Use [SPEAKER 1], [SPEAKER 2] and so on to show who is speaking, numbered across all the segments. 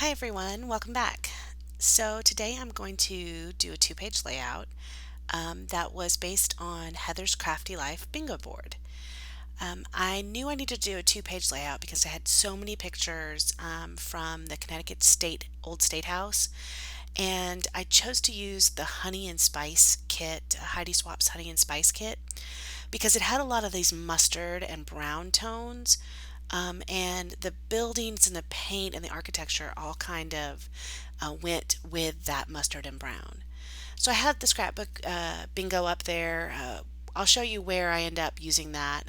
[SPEAKER 1] Hi everyone, welcome back. So today I'm going to do a two-page layout that was based on Heather's Crafty Life bingo board. I knew I needed to do a two-page layout because I had so many pictures from the Connecticut Old State House, and I chose to use the Honey and Spice kit, Heidi Swap's Honey and Spice kit, because it had a lot of these mustard and brown tones, and the buildings and the paint and the architecture all kind of went with that mustard and brown. So I had the scrapbook bingo up there. I'll show you where I end up using that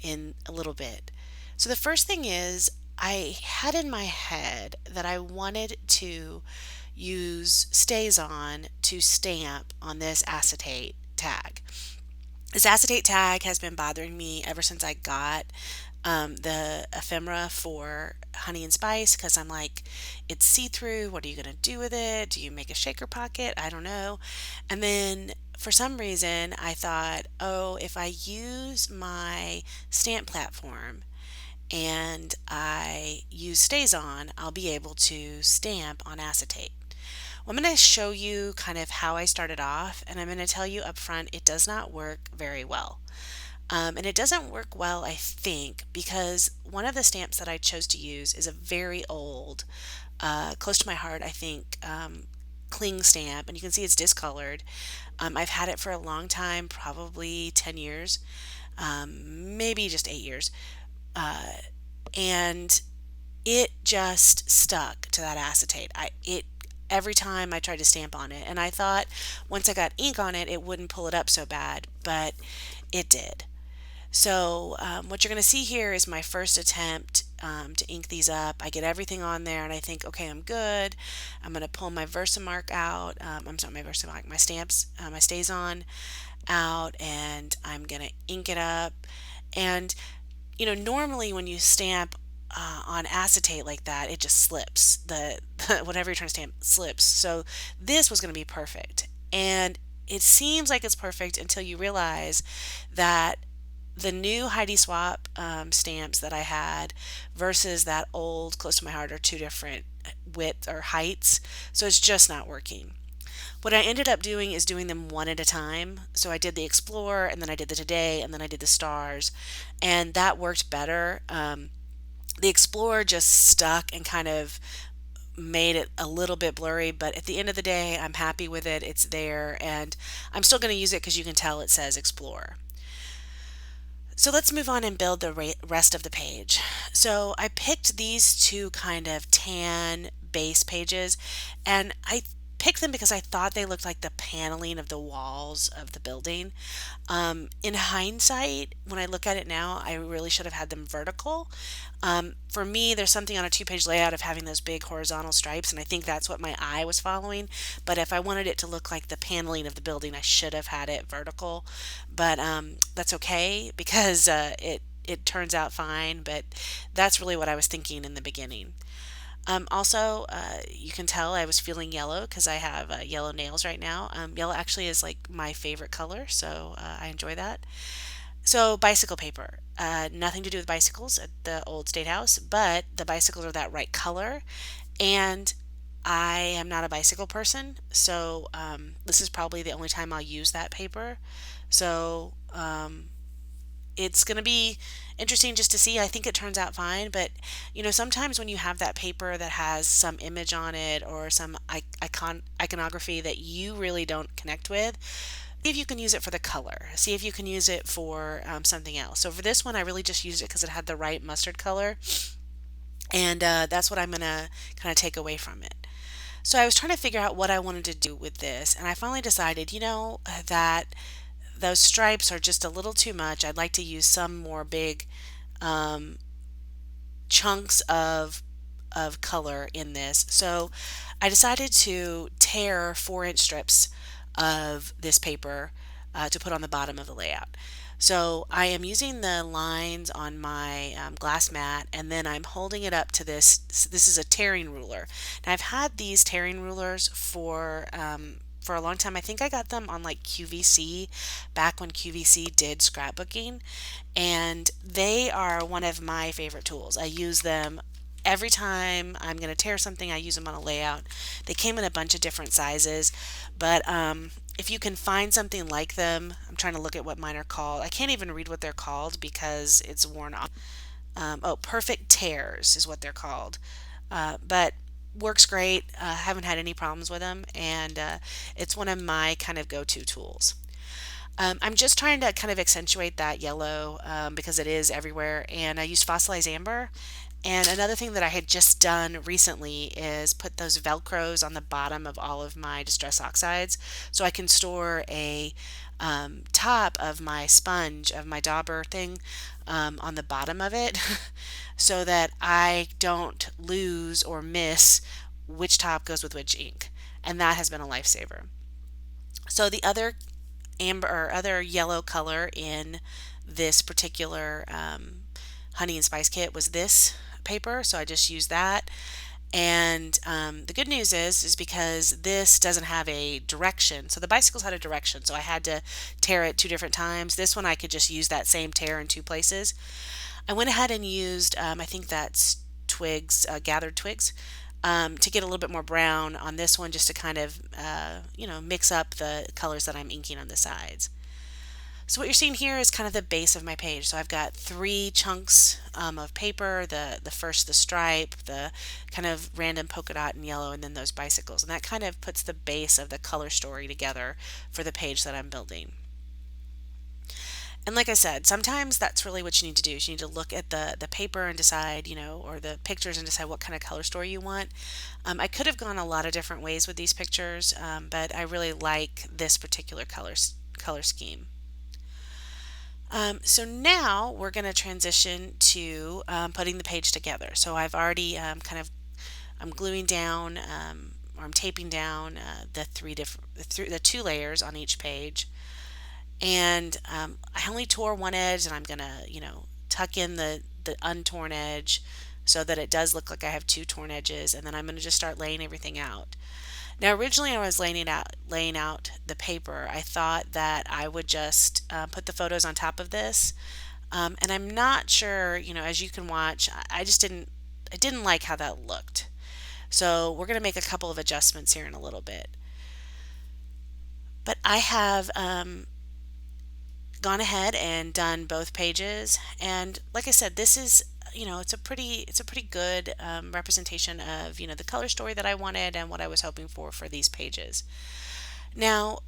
[SPEAKER 1] in a little bit. So the first thing is I had in my head that I wanted to use stays on to stamp on this acetate tag. This acetate tag has been bothering me ever since I got the ephemera for Honey and Spice because I'm like, it's see-through. What are you going to do with it? Do you make a shaker pocket? I don't know. And then for some reason, I thought, oh, if I use my stamp platform and I use Stays On, I'll be able to stamp on acetate. Well, I'm going to show you kind of how I started off, and I'm going to tell you up front it does not work very well. And it doesn't work well, I think, because one of the stamps that I chose to use is a very old, close to my heart, I think, cling stamp, and you can see it's discolored. I've had it for a long time, probably 10 years, maybe just 8 years, and it just stuck to that acetate. Every time I tried to stamp on it, and I thought once I got ink on it, it wouldn't pull it up so bad, but it did. So what you're going to see here is my first attempt to ink these up. I get everything on there and I think, okay, I'm good. I'm going to pull my Versamark out. I'm sorry, my Versamark, my stamps, my Stays On out, and I'm going to ink it up. And, normally when you stamp on acetate like that, it just slips. Whatever you're trying to stamp slips. So this was going to be perfect. And it seems like it's perfect until you realize that the new Heidi Swap stamps that I had versus that old Close to My Heart are two different width or heights, so it's just not working. What I ended up doing is doing them one at a time. So I did the Explorer, and then I did the Today, and then I did the Stars, and that worked better. The Explorer just stuck and kind of made it a little bit blurry, but at the end of the day, I'm happy with it. It's there, and I'm still going to use it because you can tell it says Explorer. So let's move on and build the rest of the page. So I picked these two kind of tan base pages, and I picked them because I thought they looked like the paneling of the walls of the building. In hindsight, when I look at it now, I really should have had them vertical. For me, there's something on a two-page layout of having those big horizontal stripes, and I think that's what my eye was following. But if I wanted it to look like the paneling of the building, I should have had it vertical. But that's okay because it turns out fine. But that's really what I was thinking in the beginning. Also, you can tell I was feeling yellow because I have yellow nails right now. Yellow actually is like my favorite color, so I enjoy that. So, bicycle paper. Nothing to do with bicycles at the old state house, but the bicycles are that right color, and I am not a bicycle person, so this is probably the only time I'll use that paper. So, it's going to be interesting just to see. I think it turns out fine, but sometimes when you have that paper that has some image on it or some iconography that you really don't connect with, see if you can use it for the color. See if you can use it for something else. So for this one, I really just used it because it had the right mustard color, and that's what I'm going to kind of take away from it. So I was trying to figure out what I wanted to do with this, and I finally decided, that those stripes are just a little too much. I'd like to use some more big um, chunks of color in this. So I decided to tear 4-inch strips of this paper to put on the bottom of the layout. So I am using the lines on my glass mat, and then I'm holding it up to this. This is a tearing ruler. Now I've had these tearing rulers for a long time. I think I got them on like QVC back when QVC did scrapbooking, and they are one of my favorite tools. I use them every time I'm going to tear something, I use them on a layout. They came in a bunch of different sizes, but if you can find something like them, I'm trying to look at what mine are called. I can't even read what they're called because it's worn off. Oh, Perfect Tears is what they're called. But works great. Haven't had any problems with them, and it's one of my kind of go-to tools. I'm just trying to kind of accentuate that yellow because it is everywhere, and I used fossilized amber. And another thing that I had just done recently is put those Velcros on the bottom of all of my Distress Oxides so I can store a top of my sponge, of my dauber thing, on the bottom of it so that I don't lose or miss which top goes with which ink. And that has been a lifesaver. So the other amber or other yellow color in this particular honey and spice kit was this paper, so I just used that. And the good news is because this doesn't have a direction. So the bicycles had a direction, so I had to tear it two different times. This one I could just use that same tear in two places. I went ahead and used, I think that's twigs, gathered twigs, to get a little bit more brown on this one, just to kind of, mix up the colors that I'm inking on the sides. So what you're seeing here is kind of the base of my page. So I've got three chunks of paper, the first the stripe, the kind of random polka dot in yellow, and then those bicycles. And that kind of puts the base of the color story together for the page that I'm building. And like I said, sometimes that's really what you need to do. You need to look at the paper and decide, or the pictures and decide what kind of color story you want. I could have gone a lot of different ways with these pictures, but I really like this particular color scheme. So now we're going to transition to putting the page together. So I've already I'm gluing down or I'm taping down the two layers on each page. And I only tore one edge, and I'm going to, tuck in the untorn edge so that it does look like I have two torn edges. And then I'm going to just start laying everything out. Now, originally, I was laying out the paper. I thought that I would just put the photos on top of this, and I'm not sure. As you can watch, I didn't like how that looked. So we're going to make a couple of adjustments here in a little bit. But I have gone ahead and done both pages, and like I said, this is it's a pretty good representation of the color story that I wanted and what I was hoping for these pages. Now,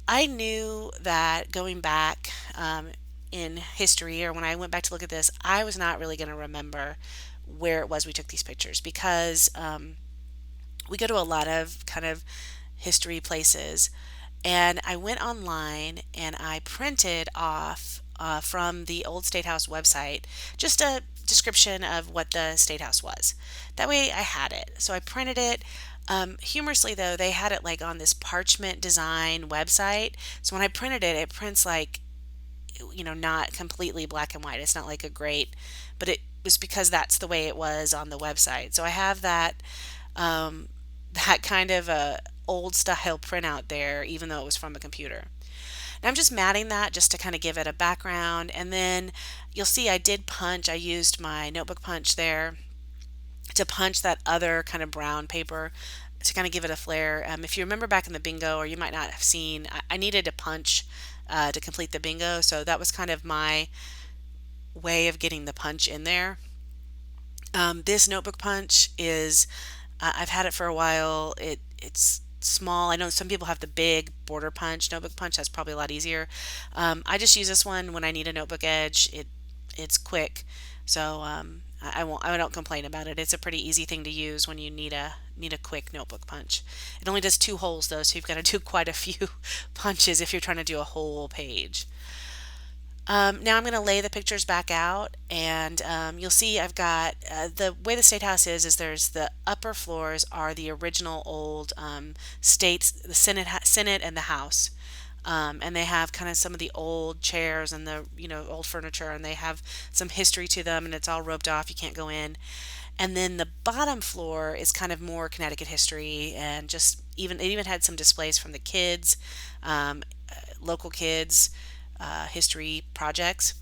[SPEAKER 1] I knew that going back in history, or when I went back to look at this, I was not really going to remember where it was we took these pictures because we go to a lot of kind of history places, and I went online and I printed off from the old State House website just a description of what the State House was. That way I had it. So I printed it. Humorously though, they had it like on this parchment design website. So when I printed it, it prints like, not completely black and white. It's not like a great, but it was because that's the way it was on the website. So I have that kind of a old style printout there, even though it was from a computer. Now I'm just matting that just to kind of give it a background, and then you'll see I did punch. I used my notebook punch there to punch that other kind of brown paper to kind of give it a flare. If you remember back in the bingo, or you might not have seen, I needed to punch to complete the bingo, so that was kind of my way of getting the punch in there. This notebook punch is, I've had it for a while. It's small. I know some people have the big border punch, notebook punch. That's probably a lot easier. I just use this one when I need a notebook edge. It's quick, so I don't complain about it. It's a pretty easy thing to use when you need a quick notebook punch. It only does two holes though, so you've got to do quite a few punches if you're trying to do a whole page. Now I'm going to lay the pictures back out, and you'll see I've got the way the State House is there's the upper floors are the original old states, the Senate and the House, and they have kind of some of the old chairs and the old furniture, and they have some history to them, and it's all roped off. You can't go in. And then the bottom floor is kind of more Connecticut history, and just it even had some displays from the kids, local kids. History projects,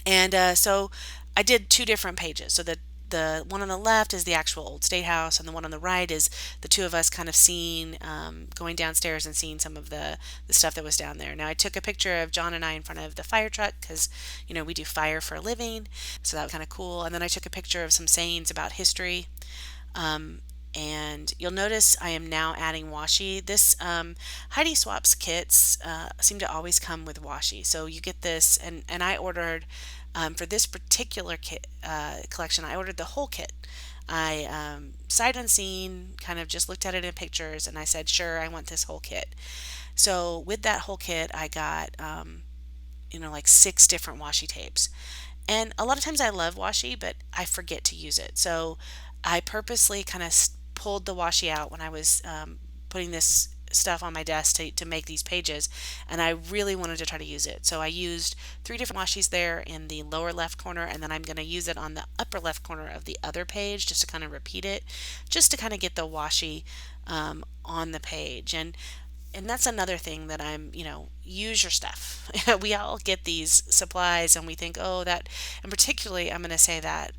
[SPEAKER 1] and so I did two different pages. So the one on the left is the actual old State House, and the one on the right is the two of us kind of seeing, going downstairs and seeing some of the stuff that was down there. Now, I took a picture of John and I in front of the fire truck because, we do fire for a living, so that was kind of cool. And then I took a picture of some sayings about history. Um, and you'll notice I am now adding washi. This Heidi Swaps kits seem to always come with washi. So you get this, and I ordered for this particular kit collection, I ordered the whole kit. I sight unseen, kind of just looked at it in pictures, and I said, sure, I want this whole kit. So with that whole kit, I got like 6 different washi tapes. And a lot of times I love washi, but I forget to use it. So I purposely kind of pulled the washi out when I was putting this stuff on my desk to make these pages, and I really wanted to try to use it. So I used 3 different washis there in the lower left corner, and then I'm going to use it on the upper left corner of the other page just to kind of repeat it, just to kind of get the washi on the page. And that's another thing that use your stuff. We all get these supplies and we think, oh, that, and particularly I'm going to say that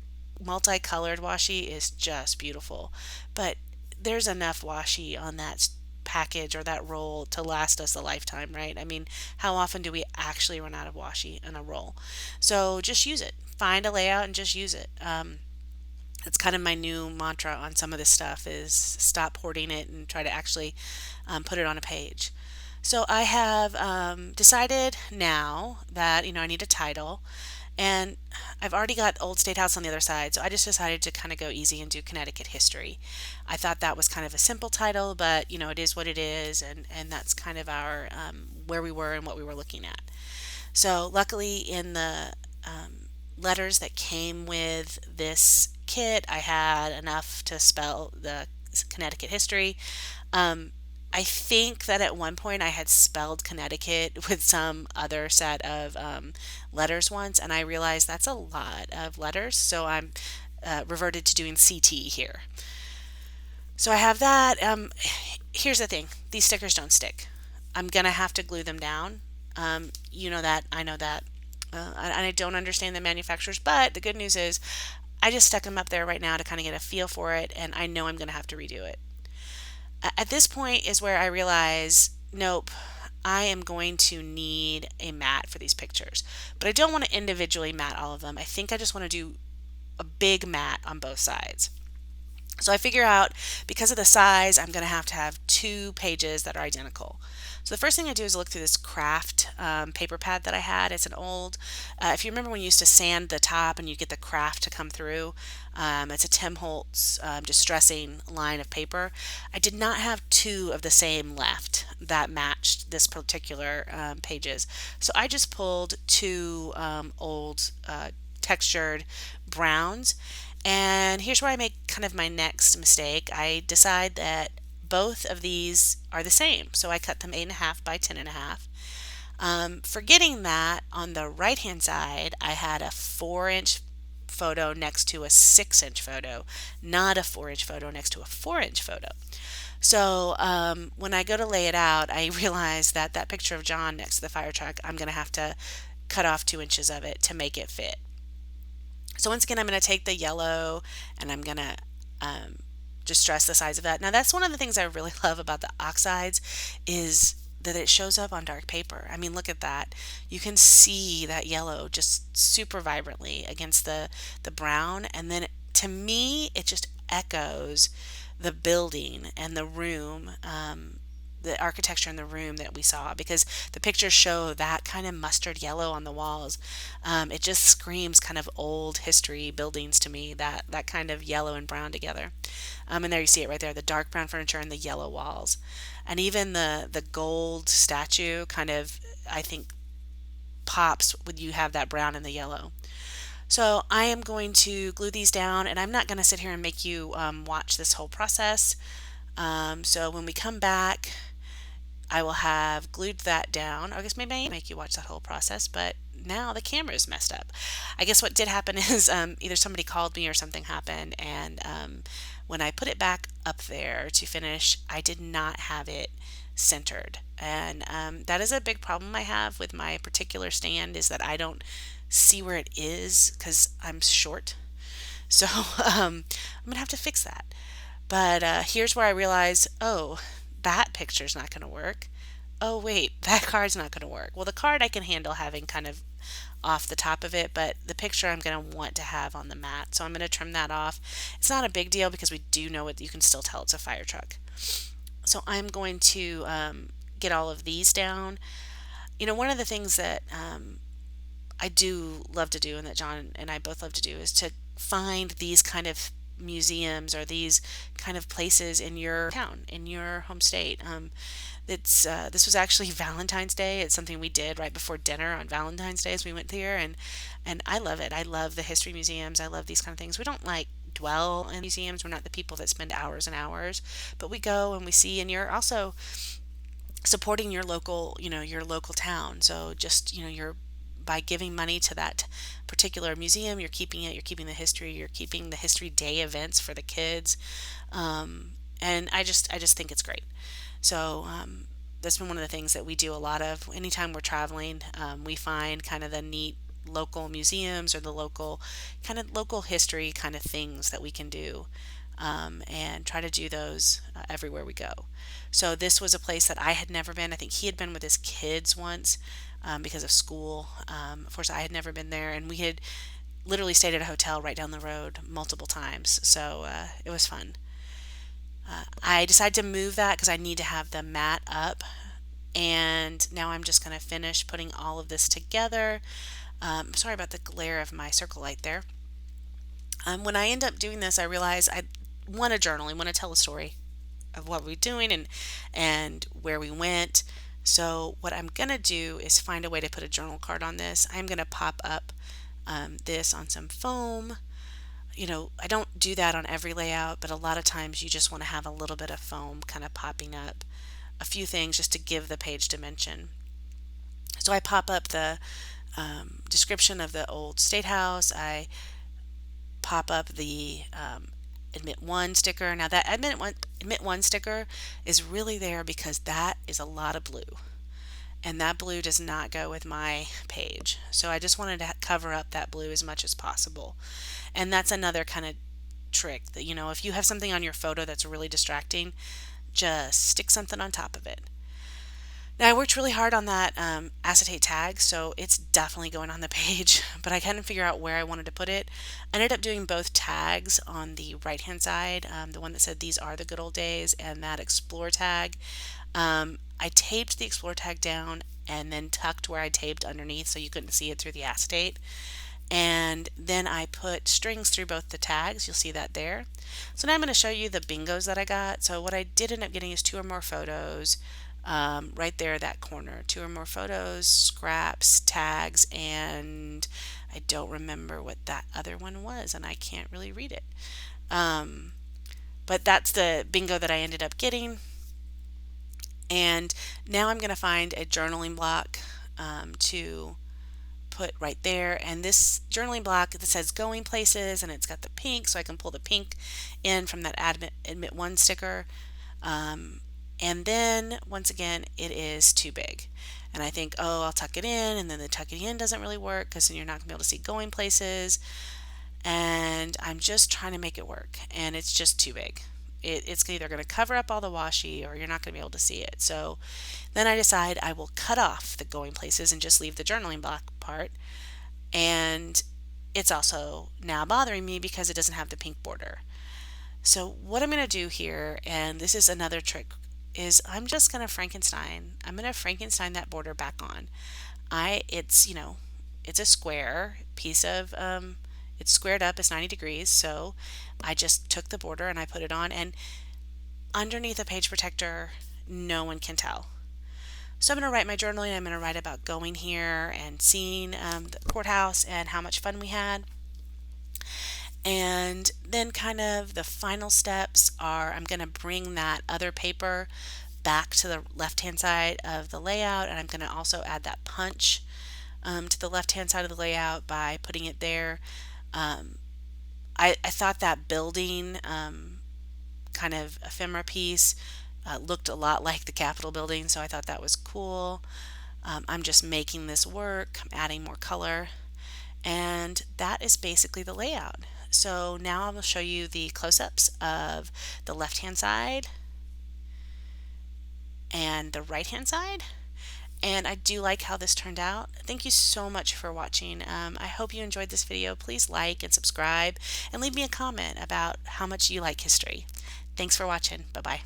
[SPEAKER 1] multicolored washi is just beautiful. But there's enough washi on that package or that roll to last us a lifetime, right? I mean, how often do we actually run out of washi in a roll? So just use it. Find a layout and just use it. It's kind of my new mantra on some of this stuff is stop hoarding it and try to actually put it on a page. So I have decided now that I need a title, and I've already got Old State House on the other side, so I just decided to kind of go easy and do Connecticut history. I thought that was kind of a simple title, but it is what it is, and that's kind of our where we were and what we were looking at. So luckily in the letters that came with this kit, I had enough to spell the Connecticut history. I think that at one point I had spelled Connecticut with some other set of letters once, and I realized that's a lot of letters, so I'm reverted to doing CT here. So I have that. Here's the thing. These stickers don't stick. I'm going to have to glue them down. You know that. I know that. And I don't understand the manufacturers, but the good news is I just stuck them up there right now to kind of get a feel for it, and I know I'm going to have to redo it. At this point is where I realize, nope, I am going to need a mat for these pictures. But I don't want to individually mat all of them. I think I just want to do a big mat on both sides. So I figure out, because of the size, I'm going to have 2 pages that are identical. So the first thing I do is look through this craft paper pad that I had. It's an old, if you remember when you used to sand the top and you get the craft to come through, it's a Tim Holtz distressing line of paper. I did not have 2 of the same left that matched this particular pages. So I just pulled 2 old textured browns. And here's where I make kind of my next mistake. I decide that both of these are the same. So I cut them 8.5 by 10.5. Forgetting that on the right hand side, I had a 4-inch photo next to a 6-inch photo, not a 4-inch photo next to a 4-inch photo. So when I go to lay it out, I realize that that picture of John next to the fire truck, I'm going to have to cut off 2 inches of it to make it fit. So once again, I'm going to take the yellow and I'm going to just stress the size of that. Now that's one of the things I really love about the oxides is that it shows up on dark paper. I mean, look at that. You can see that yellow just super vibrantly against the brown. And then to me, it just echoes the building and the room, the architecture in the room that we saw, because the pictures show that kind of mustard yellow on the walls. It just screams kind of old history buildings to me, that kind of yellow and brown together. And there you see it right there, the dark brown furniture and the yellow walls. And even the gold statue kind of, I think, pops when you have that brown and the yellow. So I am going to glue these down, and I'm not going to sit here and make you watch this whole process. So when we come back, I will have glued that down. I guess maybe I make you watch that whole process, but now the camera is messed up. I guess what did happen is either somebody called me or something happened, and when I put it back up there to finish, I did not have it centered. And that is a big problem I have with my particular stand, is that I don't see where it is because I'm short. So I'm gonna have to fix that. But here's where I realize, oh, that picture's not gonna work. Oh wait, that card's not gonna work. Well, the card I can handle having kind of off the top of it, but the picture I'm going to want to have on the mat. So I'm going to trim that off. It's not a big deal because we do know it. You can still tell it's a fire truck. So I'm going to get all of these down. One of the things that I do love to do and that John and I both love to do is to find these kind of museums or these kind of places in your town, in your home state. This was actually Valentine's Day. It's something we did right before dinner on Valentine's Day as we went here, and I love it. I love the history museums. I love these kind of things. We don't like dwell in museums. We're not the people that spend hours and hours, but we go and we see. And you're also supporting your local town. So just you're by giving money to that particular museum, you're keeping it. You're keeping the history. You're keeping the history day events for the kids, and I just think it's great. So that's been one of the things that we do a lot of. Anytime we're traveling, we find kind of the neat local museums or the local history kind of things that we can do, and try to do those everywhere we go. So this was a place that I had never been. I think he had been with his kids once because of school. Of course, I had never been there, and we had literally stayed at a hotel right down the road multiple times. So it was fun. I decided to move that because I need to have the mat up. And now I'm just going to finish putting all of this together. Sorry about the glare of my circle light there. When I end up doing this, I realize I want to journal. I want to tell a story of what we're doing and where we went. So what I'm going to do is find a way to put a journal card on this. I'm going to pop up this on some foam. I don't do that on every layout, but a lot of times you just want to have a little bit of foam kind of popping up a few things just to give the page dimension. So I pop up the description of the old state house. I pop up the admit one sticker. Now that admit one sticker is really there because that is a lot of blue. And that blue does not go with my page. So I just wanted to cover up that blue as much as possible. And that's another kind of trick that, if you have something on your photo that's really distracting, just stick something on top of it. Now, I worked really hard on that acetate tag, so it's definitely going on the page, but I couldn't figure out where I wanted to put it. I ended up doing both tags on the right-hand side, the one that said, "These are the good old days," and that Explore tag. I taped the Explore tag down and then tucked where I taped underneath so you couldn't see it through the acetate. And then I put strings through both the tags. You'll see that there. So now I'm going to show you the bingos that I got. So what I did end up getting is 2 or more photos right there, that corner. 2 or more photos, scraps, tags, and I don't remember what that other one was, and I can't really read it. But that's the bingo that I ended up getting. And now I'm going to find a journaling block to put right there, and this journaling block that says going places, and it's got the pink, so I can pull the pink in from that admit one sticker, and then once again it is too big, and I think, oh, I'll tuck it in, and then the tucking in doesn't really work because then you're not gonna be able to see going places, and I'm just trying to make it work, and it's just too big. It's either going to cover up all the washi or you're not going to be able to see it. So then I decide I will cut off the going places and just leave the journaling block part. And it's also now bothering me because it doesn't have the pink border. So what I'm going to do here, and this is another trick, is I'm just going to Frankenstein. I'm going to Frankenstein that border back on. It's a square piece of it's squared up, it's 90 degrees, so I just took the border and I put it on, and underneath a page protector, no one can tell. So I'm going to write my journaling. I'm going to write about going here and seeing the courthouse and how much fun we had. And then kind of the final steps are I'm going to bring that other paper back to the left-hand side of the layout, and I'm going to also add that punch to the left-hand side of the layout by putting it there. I thought that building kind of ephemera piece looked a lot like the Capitol building, so I thought that was cool. I'm just making this work. I'm adding more color, and that is basically the layout. So now I will show you the close-ups of the left-hand side and the right-hand side. And I do like how this turned out. Thank you so much for watching. I hope you enjoyed this video. Please like and subscribe and leave me a comment about how much you like history. Thanks for watching. Bye-bye.